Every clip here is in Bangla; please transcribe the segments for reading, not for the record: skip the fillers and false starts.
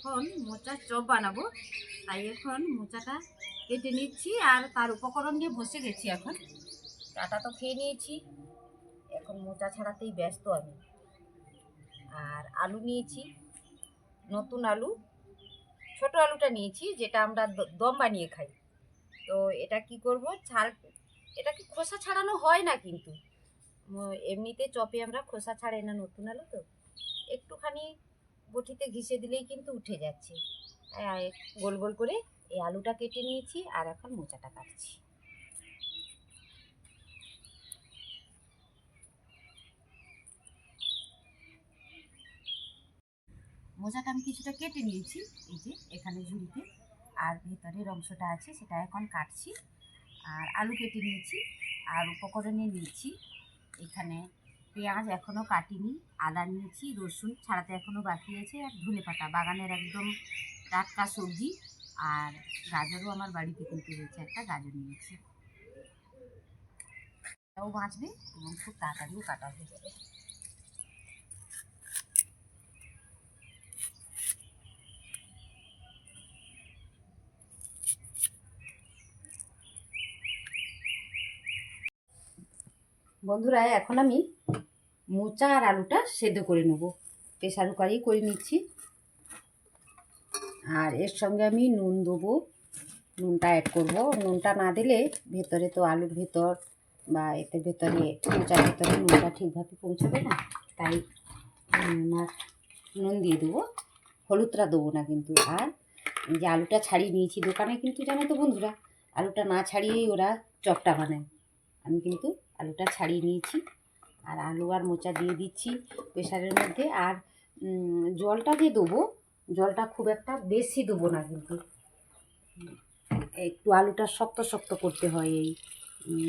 এখন মোচার চপ বানাবো, তাই এখন মোচাটা কেটে নিচ্ছি আর তার উপকরণ নিয়ে বসে গেছি। এখন চাটা তো খেয়ে নিয়েছি, এখন মোচা ছাড়াতেই ব্যস্ত আমি। আর আলু নিয়েছি, নতুন আলু, ছোট আলুটা নিয়েছি যেটা আমরা দম বানিয়ে খাই। তো এটা কি করব, এটাকে খোসা ছাড়ানো হয় না কিন্তু, এমনিতে চপে আমরা খোসা ছাড়াই না, নতুন আলু তো একটুখানি বটিতে ঘিষে দিলেই কিন্তু উঠে যাচ্ছে। তাই গোল গোল করে এই আলুটা কেটে নিয়েছি আর এখন মোচাটা কাটছি। মোচাটা আমি কিছুটা কেটে নিয়েছি, এই যে এখানে ঝুড়িতে, আর ভেতরের অংশটা আছে সেটা এখন কাটছি। আর আলু কেটে নিয়েছি আর উপকরণে নিয়েছি এখানে পেঁয়াজ এখনও কাটিনি, আদা নিয়েছি, রসুন ছাড়াতে এখনও বাকি আছে, আর ধনেপাতা বাগানের একদম টাটকা সবজি, আর গাজরও আমার বাড়িতে কিনতে হয়েছে, একটা গাজর নিয়েছি। এটাও বাঁচবে এবং খুব তাড়াতাড়িও কাটা হয়ে যাবে। বন্ধুরা, এখন আমি মোচা আর আলুটা সেদ্ধ করে নেব, প্রেসার কুকারেই করে নিচ্ছি। আর এর সঙ্গে আমি নুন দেবো, নুনটা অ্যাড করব। নুনটা না দিলে ভেতরে তো আলুর ভেতর বা এতে ভেতরে মোচার ভেতরে নুনটা ঠিকভাবে পৌঁছাবে না, তাই নুন দিয়ে দেবো, হলুদটা দেবো না কিন্তু। আর যে আলুটা ছাড়িয়ে নিয়েছি, দোকানে কিন্তু জানো তো বন্ধুরা, আলুটা না ছাড়িয়েই ওরা চপটা বানায়, আমি কিন্তু আলুটা ছাড়িয়ে নিয়েছি। আর আলু আর মোচা দিয়ে দিচ্ছি প্রেসারের মধ্যে। আর জলটা যে দেবো, জলটা খুব একটা বেশি দেবো না কিন্তু, একটু আলুটা শক্ত শক্ত করতে হয় এই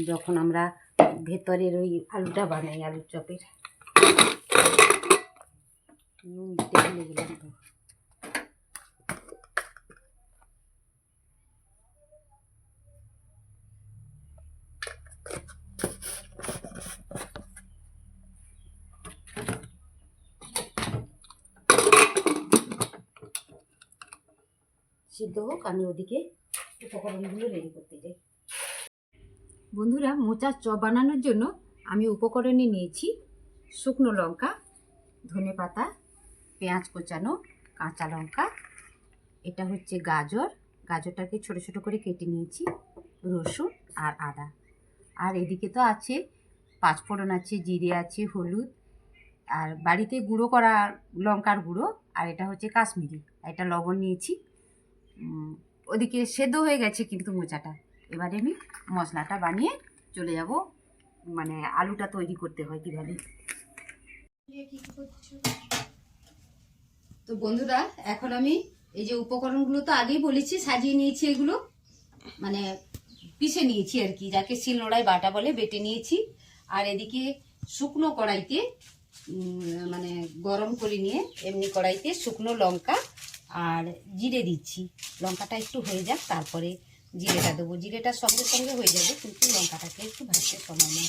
যখন আমরা ভেতরের ওই আলুটা বানাই, আলুর চপের। নুন দিতে ভুলে গেলাম তো। সিদ্ধ হোক, আমি ওদিকে উপকরণগুলো রেডি করতে যাই। বন্ধুরা, মোচার চপ বানানোর জন্য আমি উপকরণে নিয়েছি শুকনো লঙ্কা, ধনেপাতা, পেঁয়াজ কোচানো, কাঁচা লঙ্কা, এটা হচ্ছে গাজর, গাজরটাকে ছোট ছোট করে কেটে নিয়েছি, রসুন আর আদা। আর এদিকে তো আছে পাঁচফোড়ন আছে, জিরে আছে, হলুদ, আর বাড়িতে গুঁড়ো করা লঙ্কার গুঁড়ো, আর এটা হচ্ছে কাশ্মীরি, এটা লবণ নিয়েছি। ওদিকে সেদ্ধ হয়ে গেছে কিন্তু মোচাটা, এবারে আমি মশলাটা বানিয়ে চলে যাব, মানে আলুটা তৈরি করতে হয় কীভাবে। তো বন্ধুরা, এখন আমি এই যে উপকরণগুলো তো আগেই বলেছি, সাজিয়ে নিয়েছি, এগুলো মানে পিষে নিয়েছি আর কি, যাকে শিলনোড়ায় বাটা বলে, বেটে নিয়েছি। আর এদিকে শুকনো কড়াইতে মানে গরম করে নিয়ে এমনি কড়াইতে শুকনো লঙ্কা আর জিরে দিচ্ছি। লঙ্কাটা একটু হয়ে যাক, তারপরে জিরেটা দেবো। জিরেটার সঙ্গে সঙ্গে হয়ে যাবে, কিন্তু লঙ্কাটাকে একটু ভাজতে সময় নেই,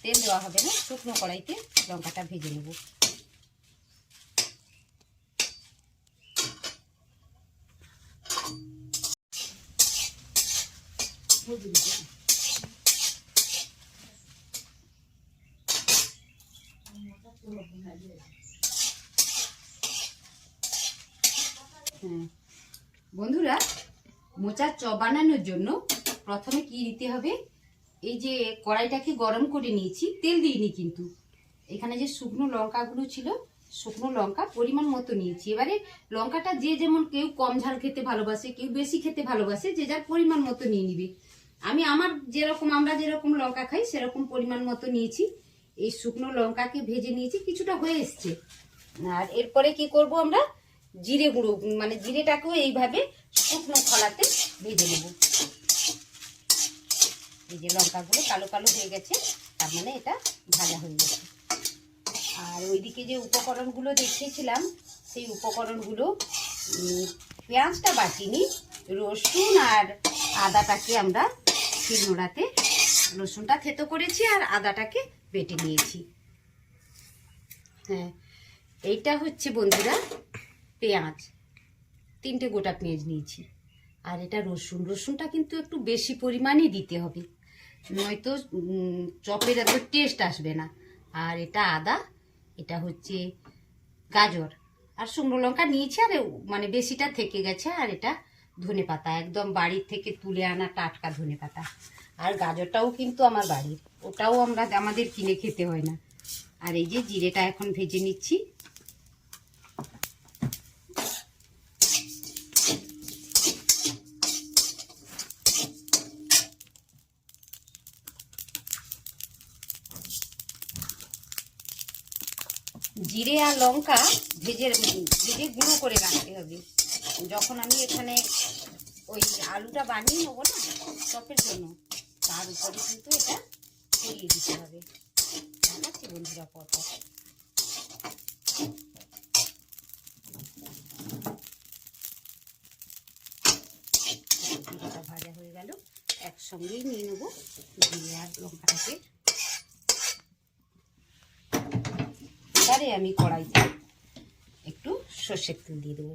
তেল দেওয়া হবে না, শুকনো কড়াইতে লঙ্কাটা ভেজে নেব। হ্যাঁ বন্ধুরা, মোচার চপ বানানোর জন্য প্রথমে কি দিতে হবে, এই যে কড়াইটাকে গরম করে নিয়েছি, তেল দিইনি কিন্তু, এখানে যে শুকনো লঙ্কাগুলো ছিল, শুকনো লঙ্কা পরিমাণ মতো নিয়েছি। এবারে লঙ্কাটা যে যেমন, কেউ কম ঝাল খেতে ভালোবাসে, কেউ বেশি খেতে ভালোবাসে, যে যার পরিমাণ মতো নিয়ে নিবে। আমরা যেরকম লঙ্কা খাই সেরকম পরিমাণ মতো নিয়েছি। এই শুকনো লঙ্কাকে ভেজে নিয়েছি, কিছুটা হয়ে এসছে। আর এরপরে কি করব, আমরা জিরে গুঁড়ো, মানে জিরেটাকেও এইভাবে শুকনো খোলাতে ভেজে নেব। এই যে লঙ্কাগুলো কালো কালো হয়ে গেছে, তার মানে এটা ভাজা হয়ে গেছে। আর ওইদিকে যে উপকরণগুলো দেখিয়েছিলাম, সেই উপকরণগুলো, পেঁয়াজটা বাটিনি, রসুন আর আদাটাকে আমরা শিলনোড়াতে, রসুনটা থেতো করেছি আর আদাটাকে বেটে নিয়েছি। হ্যাঁ, এইটা হচ্ছে বন্ধুরা পেঁয়াজ, 3টে গোটা পেঁয়াজ নিয়েছি। আর এটা রসুনটা কিন্তু একটু বেশি পরিমাণে দিতে হবে, নয়তো চপের এত টেস্ট আসবে না। আর এটা আদা, এটা হচ্ছে গাজর, আর শুকনো লঙ্কা নিয়েছি, আর মানে বেশিটা থেকে গেছে। আর এটা ধনে পাতা, একদম বাড়ির থেকে তুলে আনা টাটকা ধনে পাতা। আর গাজরটাও কিন্তু আমার বাড়ির, ওটাও আমাদের কিনে খেতে হয় না। আর এই যে জিরেটা এখন ভেজে নিচ্ছি। জিরে আর লঙ্কা ভেজে গুঁড়ো করে রাখতে হবে। যখন আমি এখানে ওই আলুটা বানিয়ে নেবো না চপের জন্য, তার উপরে কিন্তু এটা ছড়িয়ে দিতে হবে। দেখাচ্ছি বন্ধুরা পরপর। জিরেটা ভাজা হয়ে গেল, একসঙ্গেই নিয়ে নেবো জিরে আর লঙ্কাটাকে। এবারে আমি কড়াইতে একটু সর্ষের তেল দিয়ে দেবো।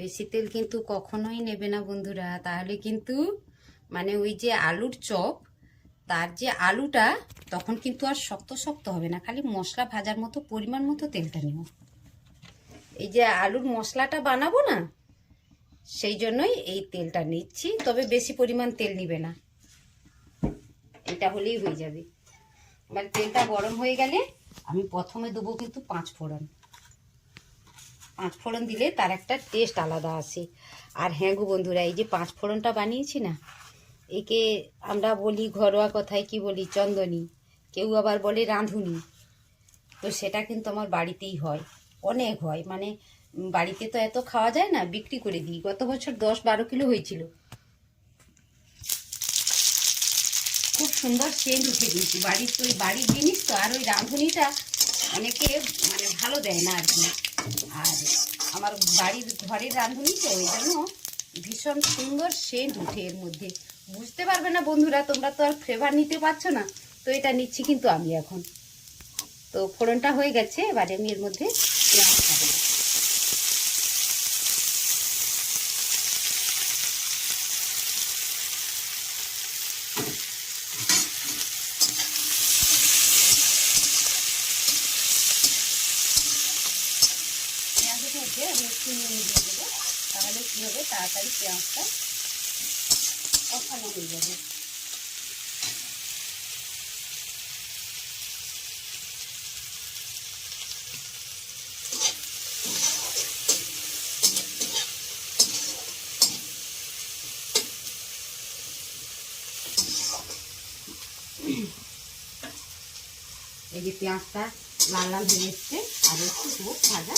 বেশি তেল কিন্তু কখনোই নেবে না বন্ধুরা, তাহলে কিন্তু মানে ওই যে আলুর চপ, তার যে আলুটা তখন কিন্তু আর শক্ত শক্ত হবে না, খালি মশলা ভাজার মতো পরিমাণ মতো তেলটা নেব। এই যে আলুর মশলাটা বানাবো না, সেই জন্যই এই তেলটা নিচ্ছি, তবে বেশি পরিমাণ তেল নিবে না, এটা হলেই হয়ে যাবে। এবার তেলটা গরম হয়ে গেলে আমি প্রথমে দেবো কিন্তু 5 ফোড়ন। 5 ফোড়ন দিলে তার একটা টেস্ট আলাদা আসে। আর হ্যাঁ গো বন্ধুরা, এই যে 5 ফোড়নটা বানিয়েছি না, একে আমরা বলি ঘরোয়া কথায় কি বলি, চন্দনী, কেউ আবার বলে রাঁধুনি। তো সেটা কিন্তু আমার বাড়িতেই হয়, অনেক হয়, মানে বাড়িতে তো এত খাওয়া যায় না, বিক্রি করে দিই। গত বছর 10-12 কিলো হয়েছিল। খুব সুন্দর সেন্ট উঠে দিয়েছি, বাড়ির জিনিস তো। আর ওই রাঁধুনিটা অনেকে মানে ভালো দেয় না আর কি। আর আমার ঘরের রাঁধুনি তো, ওই জন্য ভীষণ সুন্দর সেন্ট উঠে এর মধ্যে। বুঝতে পারবে না বন্ধুরা, তোমরা তো আর ফ্লেভার নিতে পারছো না, তো এটা নিচ্ছি কিন্তু আমি এখন। তো ফোড়নটা হয়ে গেছে, এবারে আমি এর মধ্যে পেঁয়াজ খাবো। পেঁয়াজের মধ্যে আমি একটু নুন দিয়ে দেবো, তাহলে কী হবে, তাড়াতাড়ি পেঁয়াজটা কষানো হয়ে যাবে। এই যে পেঁয়াজটা লাল লাল হয়ে এসছে, আর একটু হোক ভাজা।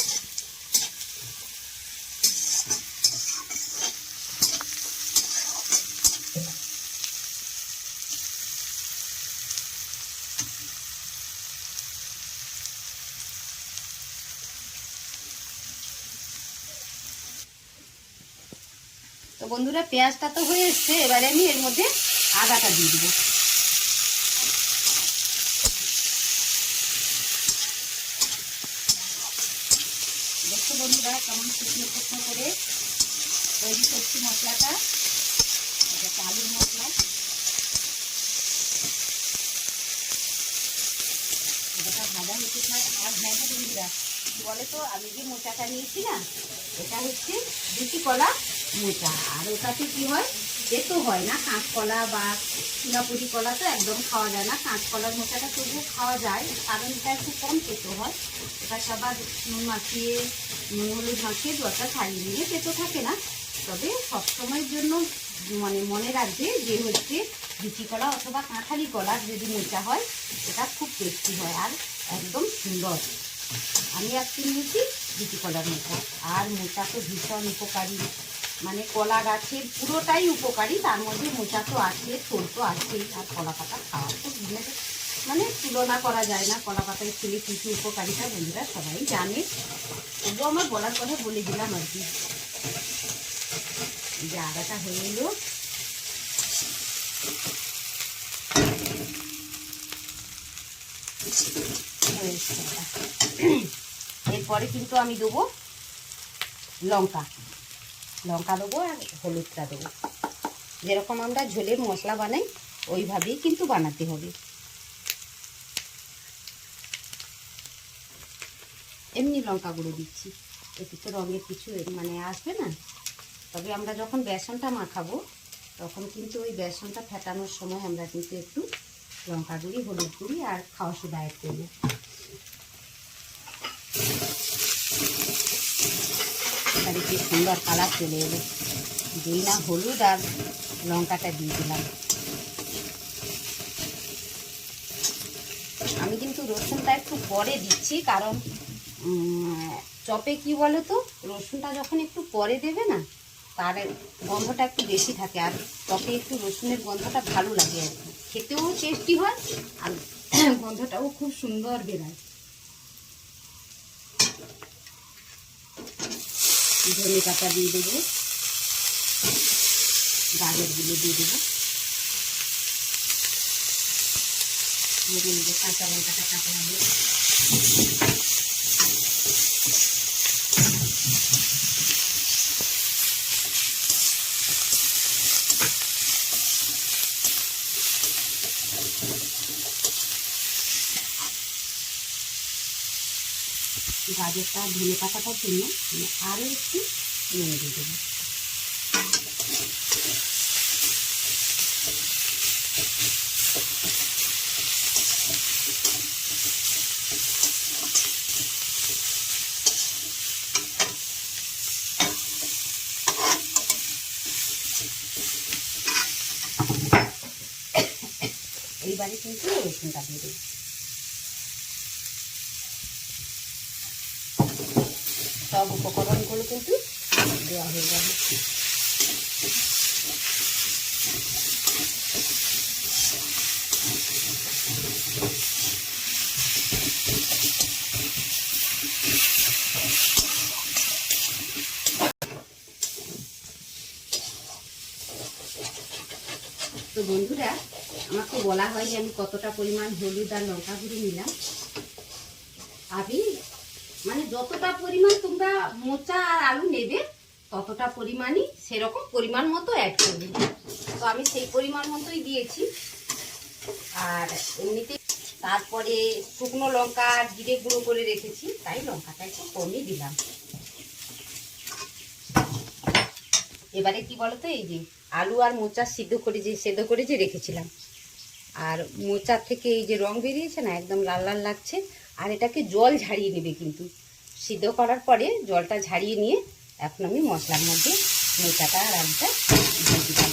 তো বন্ধুরা, পেঁয়াজটা তো হয়ে এসছে, এবারে আমি এর মধ্যে আদাটা দিয়ে দেবো। দেখো বন্ধুরা, কেমন শুকনো শুকনো করে তৈরি করছি মশলাটা। এটা আলুর মশলা, এটা ভাজা হতে থাক। আর হ্যাঁ বন্ধুরা, কি বলে তো, আমি যে মোচাটা নিয়েছি না, এটা হচ্ছে দেশি কলা মোচা। আর ওটাতে কি হয়, তেতো হয় না। কাঁচকলা বা চুনাপুরি কলা তো একদম খাওয়া যায় না, কাঁচকলার মোচাটা তবুও খাওয়া যায়, কারণ এটা একটু কম তেতো হয়। এটাকে আবার নুন মাখিয়ে, নুন হলুদ মাখিয়ে জলটা ছাড়িয়ে নিলে তেতো থাকে না। তবে সবসময়ের জন্য মানে মনে রাখবে যে হচ্ছে বিচি কলা অথবা কাঁঠালি কলার যদি মোচা হয়, এটা খুব টেস্টি হয় আর একদম সুন্দর। আমি আজকে নিয়েছি বিচি কলার মোচা। আর মোচা তো ভীষণ উপকারী, মানে কলা গাছের পুরোটাই উপকারী, তার মধ্যে মোচা তো আছে, থোড় তো আছেই। আর কলা পাতা খাওয়া তো মানে তুলনা করা যায় না। কলা পাতায় খেলে কিছু উপকারিতা বন্ধুরা সবাই জানে, তবুও আমার বলার কথা বলে দিলাম আর কি। যে আদাটা হয়ে এলো, এরপরে কিন্তু আমি দেবো লঙ্কা। লঙ্কা দেবো আর হলুদটা দেবো। যেরকম আমরা ঝোলের মশলা বানাই ওইভাবেই কিন্তু বানাতে হবে। এমনি লঙ্কা গুঁড়ো দিচ্ছি, এতে তো রঙের কিছু মানে আসবে না। তবে আমরা যখন বেসনটা মাখাবো তখন কিন্তু ওই বেসনটা ফেটানোর সময় আমরা কিন্তু একটু লঙ্কা গুঁড়ি, হলুদ গুঁড়ি আর খাওয়া সোডা অ্যাড করবো। তাহলে কি সুন্দর কালার চলে এলো। দিই না হলুদ আর লঙ্কাটা দিয়ে দিলাম। আমি কিন্তু রসুনটা একটু পরে দিচ্ছি, কারণ চপে কি বলো তো, রসুনটা যখন একটু পরে দেবে না তার গন্ধটা একটু বেশি থাকে, আর চপে একটু রসুনের গন্ধটা ভালো লাগে আর কি, খেতেও টেস্টি হয় আর গন্ধটাও খুব সুন্দর বেরোয়। ধনে পাতা দিয়ে দেবো, গাজরগুলো দিয়ে দেবো, কাঁচা লঙ্কাটা কাটা হবে। গাজরটা ধনে পাতাটার জন্য আরও একটু নুন দিয়ে দেবো। এইবারে কিন্তু রসুনটা দিয়ে দেবো। সব উপকরণগুলো কিন্তু দেওয়া হয়ে যাবে। তো বন্ধুরা, আমাকে বলা হয় যে আমি কতটা পরিমাণ হলুদ আর লঙ্কা গুঁড়ো নিলাম। আমি মানে যতটা পরিমাণ তোমরা মোচা আর আলু নেবে ততটা পরিমাণই সেরকম পরিমাণ মতো অ্যাড করবে। তো আমি সেই পরিমাণ মতোই দিয়েছি। আর এমনিতে তারপরে শুকনো লঙ্কা আর জিরে গুঁড়ো করে রেখেছি, তাই লঙ্কাটা একটু কমই দিলাম। এবারে কি বলতো, এই যে আলু আর মোচা সিদ্ধ করে যে রেখেছিলাম, আর মোচার থেকে এই যে রং বেরিয়েছে না, একদম লাল লাল লাগছে। আর এটাকে জল ঝাড়িয়ে নেবে, কিন্তু সিদ্ধ করার পরে জলটা ঝাড়িয়ে নিয়ে এখন আমি মশলার মধ্যে মোচাটা আর আলুটা দিয়ে দিলাম।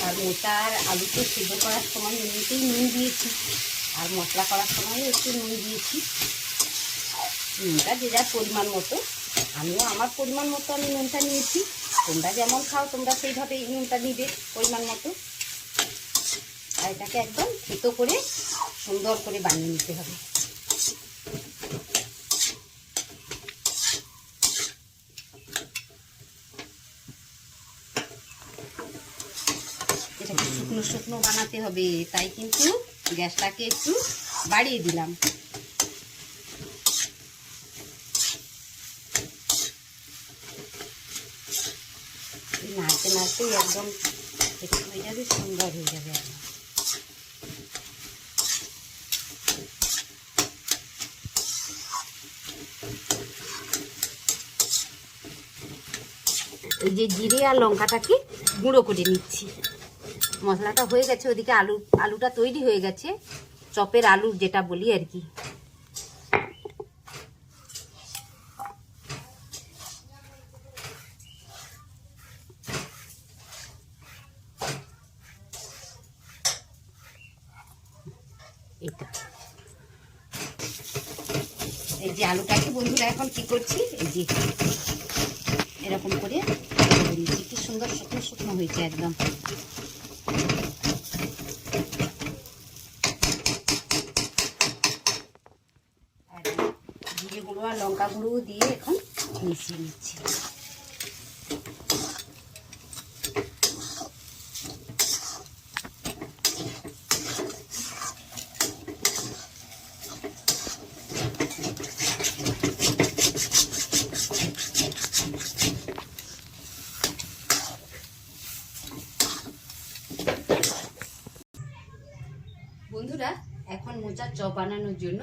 আর মোচা আর আলুকে সিদ্ধ করার সময় এমনিতেই নুন দিয়েছি, আর মশলা করার সময়ও একটু নুন দিয়েছি। নুনটা যে যার পরিমাণ মতো, আমিও আমার পরিমাণ মতো আমি নুনটা নিয়েছি। তোমরা যেমন খাও তোমরা সেইভাবে এই নুনটা নিবে পরিমাণ মতো। আর এটাকে একদম থেতো করে সুন্দর করে বানিয়ে নিতে হবে। এটাকে শুকনো শুকনো বানাতে হবে, তাই কিন্তু গ্যাসটাকে একটু বাড়িয়ে দিলাম। নাড়তে নাড়তেই একদম একটু হয়ে যাবে, সুন্দর হয়ে যাবে একদম। এই যে জিরে আর লঙ্কাটাকে গুঁড়ো করে নিচ্ছি। মশলাটা হয়ে গেছে, ওদিকে আলুটা তৈরি হয়ে গেছে, চপের আলু যেটা বলি আর কি। এটা এই যে আলুটাকে বন্ধুরা এখন কি করছি, এই যে এরকম করে নিচ্ছি। কি সুন্দর শুকনো শুকনো হয়েছে একদম। আর জিরে গুঁড়ো আর লঙ্কা গুঁড়ো দিয়ে এখন মিশিয়ে নিচ্ছি। চপ বানানোর জন্য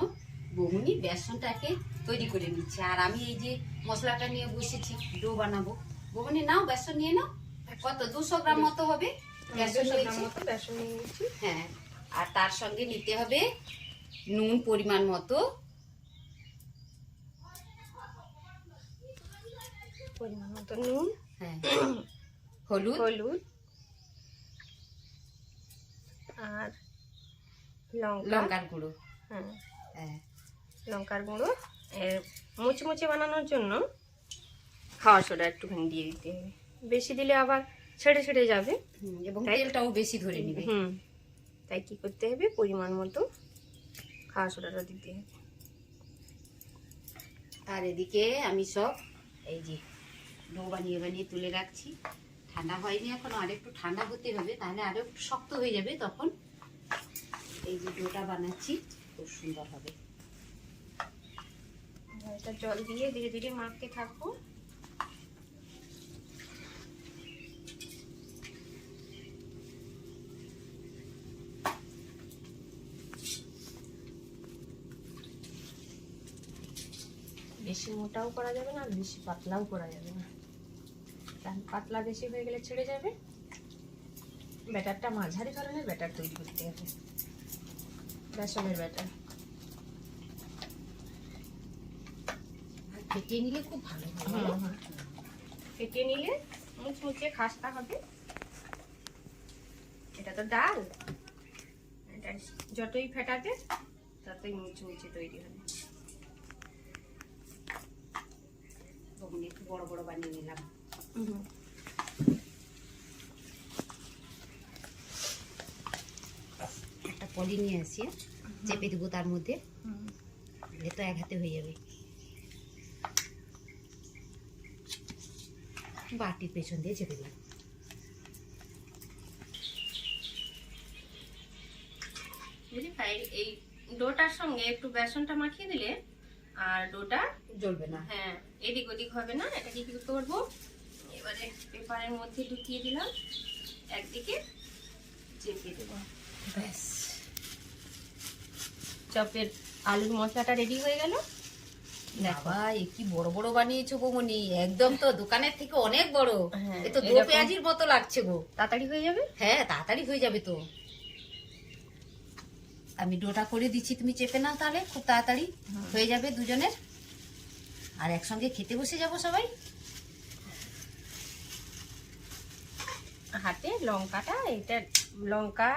বৌমনি বেসনটাকে তৈরি করে নিচ্ছে, আর আমি এই যে মশলাটা নিয়ে বসেছি, ডো বানাবো। বৌমনি নাও বেসন নিয়ে নাও, কত 200 গ্রাম মতো হবে বেসন নিয়েছি। হ্যাঁ, আর তার সঙ্গে নিতে হবে নুন পরিমাণ মতো, নুন, হ্যাঁ, হলুদ আর লঙ্কার গুঁড়ো। হ্যাঁ, লঙ্কার গুঁড়ো। মুচমুচে বানানোর জন্য খাওয়া সোডা একটুখানি দিয়ে দিতে হবে, বেশি দিলে আবার ছেড়ে ছেড়ে যাবে এবং তেলটাও বেশি ধরে নেবে। তাই কি করতে হবে, পরিমাণ মতো খাওয়া সোডাটা দিতে হবে। আর এদিকে আমি সব এই যে ডো বানিয়ে বানিয়ে তুলে রাখছি। ঠান্ডা হয়নি এখনো, আর একটু ঠান্ডা হতে হবে, তাহলে আরো একটু শক্ত হয়ে যাবে। তখন এই যে ডোটা বানাচ্ছি খুব সুন্দর হবে। এটা জল দিয়ে ধীরে ধীরে মাখতে থাকবো। বেশি মোটাও করা যাবে না, আর বেশি পাতলাও করা যাবে না, কারণ পাতলা বেশি হয়ে গেলে ছেড়ে যাবে। ব্যাটারটা মাঝারি ধরনের ব্যাটার তৈরি করতে হবে, বেসনের ব্যাটার। ফেটিয়ে নিলে খুব ভালো হবে। ফেটিয়ে নিলে মুচমুচে খাস্তা হবে। এটা তো ডাল, এটা যতই ফেটাবে ততই মুচমুচে তৈরি হবে। একটু বড় বড় বানিয়ে নিলাম। একটা পলি নিয়ে আসি, চেপে দেবো তার মধ্যে, তো এক হাতে হয়ে যাবে। বাটির পেছন দিয়ে চেপে দিলাম। এই ডোটার সঙ্গে একটু বেসনটা মাখিয়ে দিলে আর ডোটা জ্বলবে না। হ্যাঁ, এদিক ওদিক হবে না। এটাকে কি করবো, এবারে পেপারের মধ্যে ঢুকিয়ে দিলাম, একদিকে চেপে দেবো, ব্যাস চপের আলুর মশলাটা রেডি হয়ে গেল। বাবা, এ কি বড় বড় বানিয়েছো বৌমনি, একদম তো দোকানের থেকে অনেক বড়। এ তো দো পেঁয়াজির মতো লাগছে গো। তাড়াতাড়ি হয়ে যাবে। হ্যাঁ, তাড়াতাড়ি হয়ে যাবে তো। আমি ডোটা করে দিচ্ছি, তুমি চেপে নাও, তাহলে খুব তাড়াতাড়ি হয়ে যাবে দুজনের, আর একসঙ্গে খেতে বসে যাব সবাই। হাতে লঙ্কাটা, এটা লঙ্কা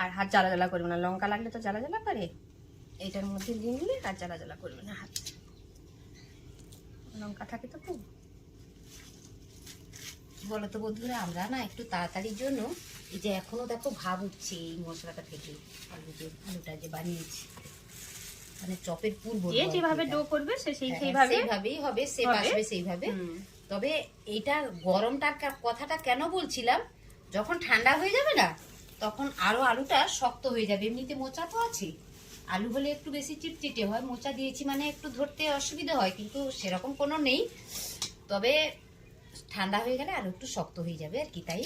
আর হাত জ্বালা জ্বালা করবে না, লঙ্কা লাগলে তো জ্বালা জ্বালা করে, এটার মধ্যে দিয়ে নিলে আর জ্বালা জ্বালা করবে না। হাত লঙ্কা থাকে তো খুব। বলো তো বন্ধুরা, আমরা না একটু তাড়াতাড়ির জন্য এই যে এখনো দেখো ভাব উঠছে এই মশলাটা থেকে, আলুটা যে বানিয়েছি, মানে চপের পুর বলবো, যে যেভাবে ডো করবে সে সেইভাবেই হবে, সে আসবে সেইভাবে। তবে এইটা গরমটার কথাটা কেন বলছিলাম, যখন ঠান্ডা হয়ে যাবে না তখন আরো আলুটা শক্ত হয়ে যাবে। এমনিতে মোচা তো আছে, আলু হলে একটু বেশি চিটচিটে হয়, মোচা দিয়েছি মানে একটু ধরতে অসুবিধা হয়, কিন্তু সেরকম কোনো নেই। তবে ঠান্ডা হয়ে গেলে আর একটু শক্ত হয়ে যাবে আর কি, তাই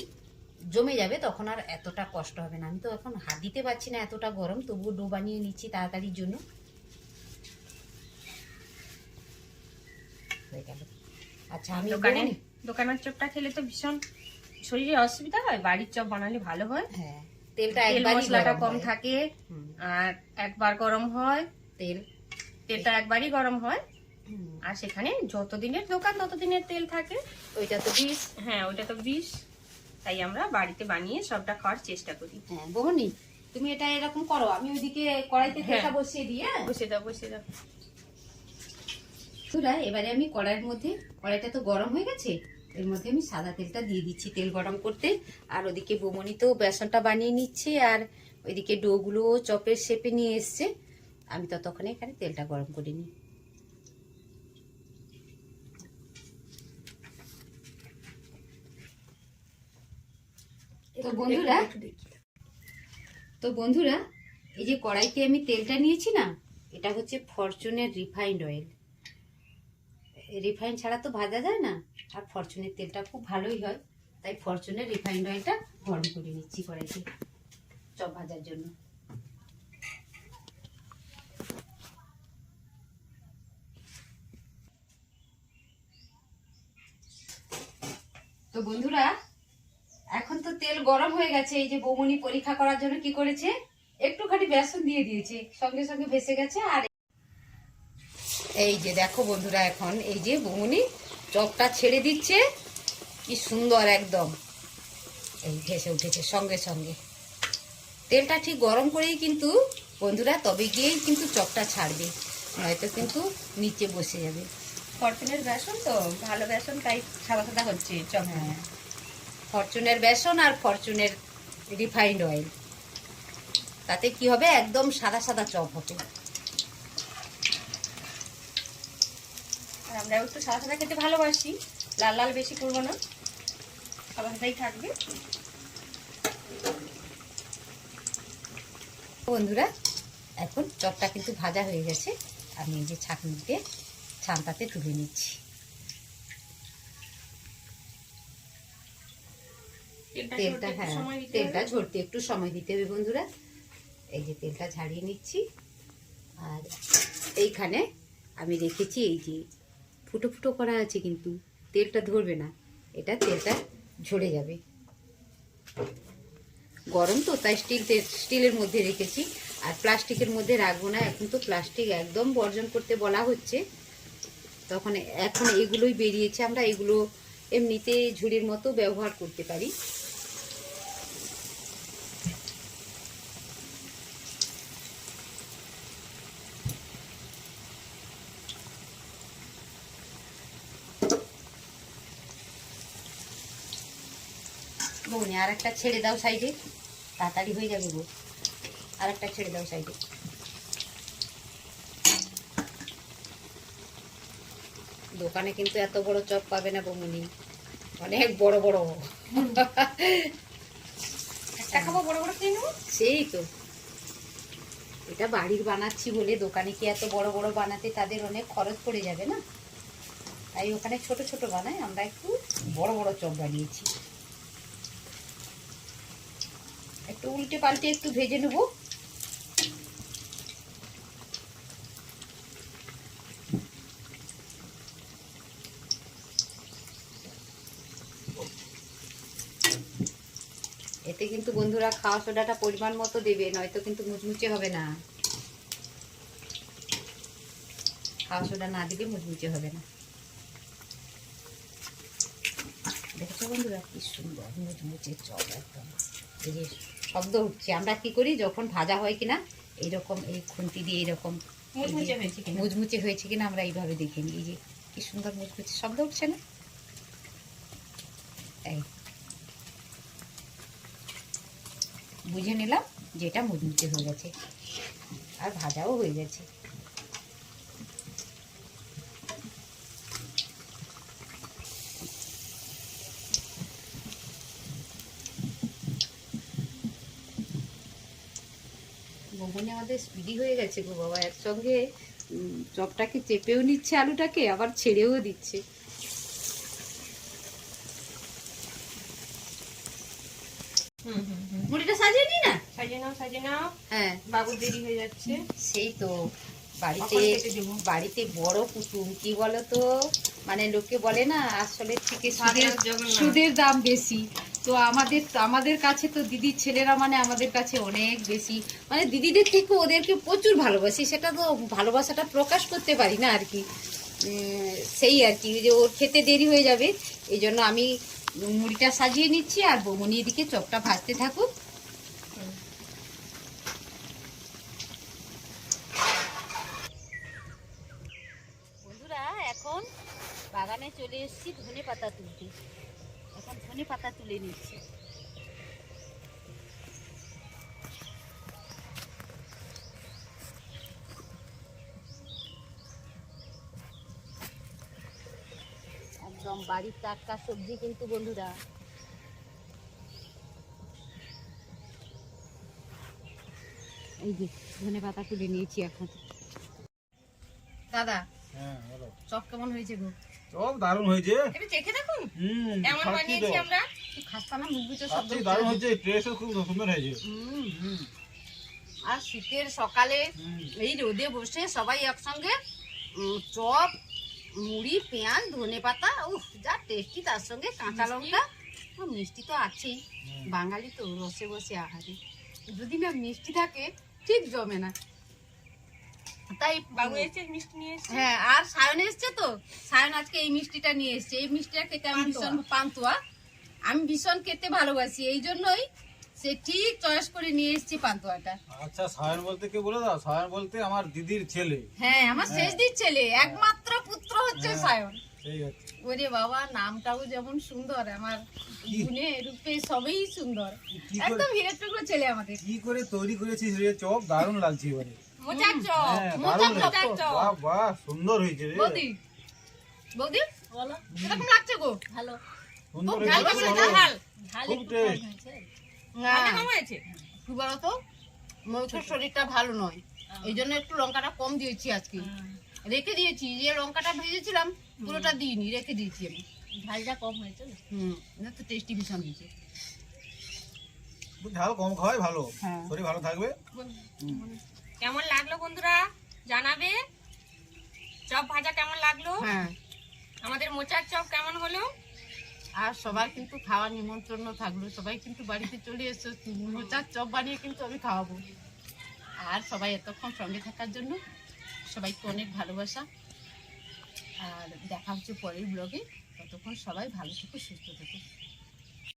জমে যাবে, তখন আর এতটা কষ্ট হবে না। আমি তো এখন হাত দিতে পারছি না, এতটা গরম, তবুও ডো বানিয়ে নিচ্ছি তাড়াতাড়ির জন্য। হয়ে গেল। আচ্ছা, আমি দোকানের চপটা খেলে তো ভীষণ শরীরে অসুবিধা হয়, বাড়ির চপ বানালে ভালো হয়। হ্যাঁ, তেলটা মশলাটা কম থাকে, আর একবার গরম হয়, তেলটা একবারই গরম হয়, আর সেখানে যতদিনের দোকান ততদিনের তেল থাকে। ওইটা তো বিষ। হ্যাঁ, ওইটা তো বিষ। তাই আমরা বাড়িতে বানিয়ে সবটা খাওয়ার চেষ্টা করি। হ্যাঁ বৌনি, তুমি এটা এরকম করো, আমি ওইদিকে কড়াইতে তেলটা বসিয়ে দিই। বসে দাও। এবারে আমি কড়াইটা তো গরম হয়ে গেছে, এর মধ্যে আমি সাদা তেলটা দিয়ে দিচ্ছি তেল গরম করতে। আর ওদিকে বৌমনি তো বেসনটা বানিয়ে নিচ্ছে, আর ওইদিকে ডো গুলো চপের শেপে নিয়ে এসছে। আমি ততক্ষণে এখানে তেলটা গরম করে নিই। তো বন্ধুরা এই যে কড়াইতে আমি তেলটা নিয়েছি না, এটা হচ্ছে ফরচুনের রিফাইন্ড অয়েল। রিফাইন ছাড়া তো ভাজা যায় না, আর ফরচুনের তেলটা খুব ভালোই হয়, তাই ফরচুনের রিফাইন্ড অয়েলটা গরম করে নিচ্ছি কড়াইতে চপ ভাজার জন্য। তো বন্ধুরা, এখন তো তেল গরম হয়ে গেছে। এই যে বৌমনি পরীক্ষা করার জন্য কি করেছে, একটুখানি বেসন দিয়ে দিয়েছে, সঙ্গে সঙ্গে ভেসে গেছে। আর এই যে দেখো বন্ধুরা, এখন এই যে বৌমনি চপটা ছেড়ে দিচ্ছে, কি সুন্দর একদম এই ভেসে উঠেছে সঙ্গে সঙ্গে। তেলটা ঠিক গরম করেই কিন্তু বন্ধুরা তবে গিয়েই কিন্তু চপটা ছাড়বে, নয়তো কিন্তু নিচে বসে যাবে। ফরচুনের বেসন তো ভালো বেসন, তাই সাদা সাদা হচ্ছে চপ। হ্যাঁ, ফরচুনের বেসন আর ফরচুনের রিফাইন্ড অয়েল, তাতে কি হবে, একদম সাদা সাদা চপ হবে। আর আমরা একটু সাদা সাদা খেতে ভালোবাসি, লাল লাল বেশি করবো না, সাদা সাদাই থাকবে। বন্ধুরা, এখন চপটা কিন্তু ভাজা হয়ে গেছে। আমি এই যে ছাঁকনিতে ছানটাতে তুলে নিচ্ছি। তেলটা, হ্যাঁ, তেলটা ঝরতে একটু সময় দিতে হবে বন্ধুরা। এই যে তেলটা ঝাড়িয়ে নিচ্ছি। আর এইখানে আমি রেখেছি এই যে ফুটো ফুটো করা আছে, কিন্তু তেলটা ধরবে না, এটা তেলটা ঝরে যাবে। গরম তো, তাই স্টিলের মধ্যে রেখেছি। আর প্লাস্টিকের মধ্যে রাখবো না, এখন তো প্লাস্টিক একদম বর্জন করতে বলা হচ্ছে। তখন এখন এগুলোই বেরিয়েছে, আমরা এগুলো এমনিতে ঝুড়ির মতো ব্যবহার করতে পারি। বৌনি আর একটা ছেড়ে দাও সাইডে, তাড়াতাড়ি হয়ে যাবে গো। আর একটা ছেড়ে দাও সাইডে। দোকানে কিন্তু এত বড় চপ পাবে না বৌমনি, অনেক বড় বড়। একটা খাবো, বড় বড় খেয়ে নেবো। সেই তো, এটা বাড়ির বানাচ্ছি বলে, দোকানে কি এত বড় বড় বানাতে তাদের অনেক খরচ পড়ে যাবে না, তাই ওখানে ছোট ছোট বানায়, আমরা একটু বড় বড় চপ বানিয়েছি। একটু উল্টে পাল্টে একটু ভেজে নেব। এতে কিন্তু বন্ধুরা খাওয়া সোডাটা পরিমাণ মতো দেবে, নয়তো কিন্তু মুচমুচে হবে না। খাওয়া সোডা না দিলে মুচমুচে হবে না। দেখছো বন্ধুরা, কি সুন্দর মুচমুচে চপ একদম। এই যে শব্দ উঠছে, আমরা কি করি যখন ভাজা হয় কিনা এইরকম, এই খুন্তি দিয়ে এইরকম মুচমুচে হয়েছে কিনা আমরা এইভাবে দেখে নিই। এই যে কি সুন্দর মুচমুচে শব্দ উঠছে না, এই বুঝে নিলাম যেটা মুচমুচে হয়ে গেছে আর ভাজাও হয়ে গেছে। বৌমনি আমাদের স্পিডি হয়ে গেছে গো বাবা, একসঙ্গে চপটাকে চেপেও নিচ্ছে, আলুটাকে আবার ছেড়েও দিচ্ছে। মুড়িটা সাজিয়ে নি না, সাজিয়ে নাও, সাজিয়ে নাও। হ্যাঁ, বাবুর দেরি হয়ে যাচ্ছে। সেই তো, বাড়িতে বড় কুটুম, কি বলতো, মানে লোকে বলে না আসলে থেকে সুদের দাম বেশি। তো আমাদের কাছে তো দিদির ছেলেরা মানে আমাদের কাছে অনেক বেশি, মানে দিদিদের থেকে ওদেরকে প্রচুর ভালোবাসি, সেটা তো ভালোবাসাটা প্রকাশ করতে পারি না আর কি। সেই আর কি, যে ওর খেতে দেরি হয়ে যাবে, এই জন্য আমি মুড়িটা সাজিয়ে নিচ্ছি, আর বৌমনি এদিকে চপটা ভাজতে থাকুক। বন্ধুরা, এখন বাগানে চলে এসেছি ধনে পাতা তুলতে। এখন ধনে পাতা তুলে নিচ্ছি। একদম বাড়ির টাটকা সবজি কিন্তু বন্ধুরা। এই যে ধনে পাতা তুলে নিয়েছি এখন। দাদা, হ্যাঁ বলো। চপ কেমন হয়েছে গো? চপ দারুণ হয়েছে। একটু চেখে দেখুন কেমন বানিয়েছি আমরা। কি খাস্তা না, মুখ বুঝে শব্দ সবচেয়ে দারুণ হয়েছে, টেস্টও খুব সুন্দর হয়েছে। আর শীতের সকালে এই রোদে বসে সবাই একসঙ্গে চপ মুড়ি, পেঁয়াজ, ধনেপাতা, উফ যা টেস্টি, তার সঙ্গে কাঁচা লঙ্কা, মিষ্টি তো আছেই। বাঙালি তো রসে বসে আহারি, যদি না মিষ্টি থাকে ঠিক জমে না। তাই বাবু এসে মিষ্টি নিয়ে এসছে। হ্যাঁ, আর সায়ন এসছে তো, সায়ন আজকে এই মিষ্টিটা নিয়ে এসছে। এই মিষ্টিটা খেতে আমি ভীষণ, পান্তুয়া আমি ভীষণ খেতে ভালোবাসি, এই জন্যই সে ঠিক চয়েস করে নিয়ে এসছে পান্তুয়াটা। আচ্ছা, সায়ন বলতে কে বলে দাও? সায়ন বলতে আমার দিদির ছেলে। হ্যাঁ, আমার শেষ দির ছেলে, একমাত্র পুত্র হচ্ছে হ্যাঁ। সায়ন। সেই হচ্ছে। ওরে বাবা, নামটাও যেমন সুন্দর, আমার গুণে রূপে সবই সুন্দর, কি করে একদম হিরের টুকরো ছেলে আমাদের। কি করে তৈরি করেছিস রে চপ? দারুণ লাগছে এবারে। মোচার চপ। হ্যাঁ, মোচার দারুণ চপ। লাগছে। বাহ বাহ, সুন্দর হয়েছে রে। বৌদি, বৌদি বলো। কিরকম লাগছে গো? ভালো। সুন্দর খুব ঝাল হয়েছে, হয়েছে, ভালো। ঝাল। খুব টেস্ট। হ্যাঁ, কেমন হয়েছে? কি বলতো, মৌসুর শরীরটা ভালো নয়, এই জন্য একটু লঙ্কাটা কম দিয়েছি আজকে। রেখে দিয়েছি, যে লঙ্কাটা ভেজেছিলাম পুরোটা দিইনি, রেখে দিয়েছি আমি। ঝালটা কম হয়েছে। না তো টেস্টি ভীষণ হয়েছে। একটু ঝাল কম খাওয়াই ভালো, হ্যাঁ। শরীর ভালো থাকবে। কেমন লাগলো বন্ধুরা জানাবে। চপ ভাজা কেমন লাগলো, হ্যাঁ, আমাদের মোচার চপ কেমন হলো। আর সবার কিন্তু খাওয়ার নিমন্ত্রণ থাকলো, সবাই কিন্তু বাড়িতে চলে এসো, মোচার চপ বানিয়ে কিন্তু আমি খাওয়াবো। আর সবাই এতক্ষণ সঙ্গে থাকার জন্য সবাইকে অনেক ভালোবাসা, আর দেখা হচ্ছে পরের ব্লগে। ততক্ষণ সবাই ভালো থেকো, সুস্থ থেকো।